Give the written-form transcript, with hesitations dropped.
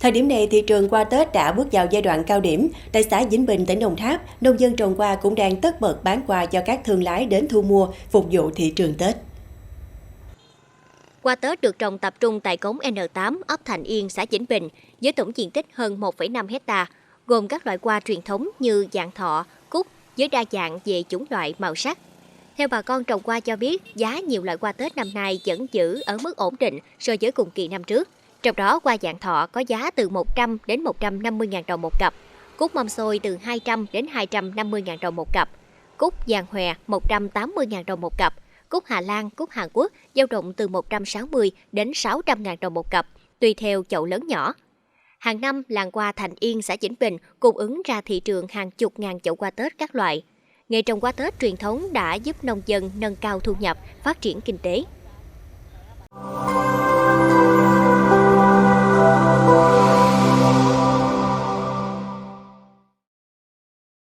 Thời điểm này, thị trường hoa Tết đã bước vào giai đoạn cao điểm. Tại xã Vĩnh Bình, tỉnh Đồng Tháp, nông dân trồng hoa cũng đang tất bật bán hoa cho các thương lái đến thu mua, phục vụ thị trường Tết. Hoa Tết được trồng tập trung tại cống N8, ấp Thành Yên, xã Vĩnh Bình, với tổng diện tích hơn 1,5 hectare, gồm các loại hoa truyền thống như vạn thọ, cúc với đa dạng về chủng loại, màu sắc. Theo bà con trồng hoa cho biết, giá nhiều loại hoa Tết năm nay vẫn giữ ở mức ổn định so với cùng kỳ năm trước. Trong đó, hoa vạn thọ có giá từ 100 đến 150 ngàn đồng một cặp, cúc mâm xôi từ 200 đến 250 ngàn đồng một cặp, cúc vàng hòe 180 ngàn đồng một cặp, cúc Hà Lan, cúc Hàn Quốc dao động từ 160 đến 600 ngàn đồng một cặp, tùy theo chậu lớn nhỏ. Hàng năm, làng hoa Thành Yên, xã Vĩnh Bình cung ứng ra thị trường hàng chục ngàn chậu hoa Tết các loại. Nghề trồng hoa Tết truyền thống đã giúp nông dân nâng cao thu nhập, phát triển kinh tế.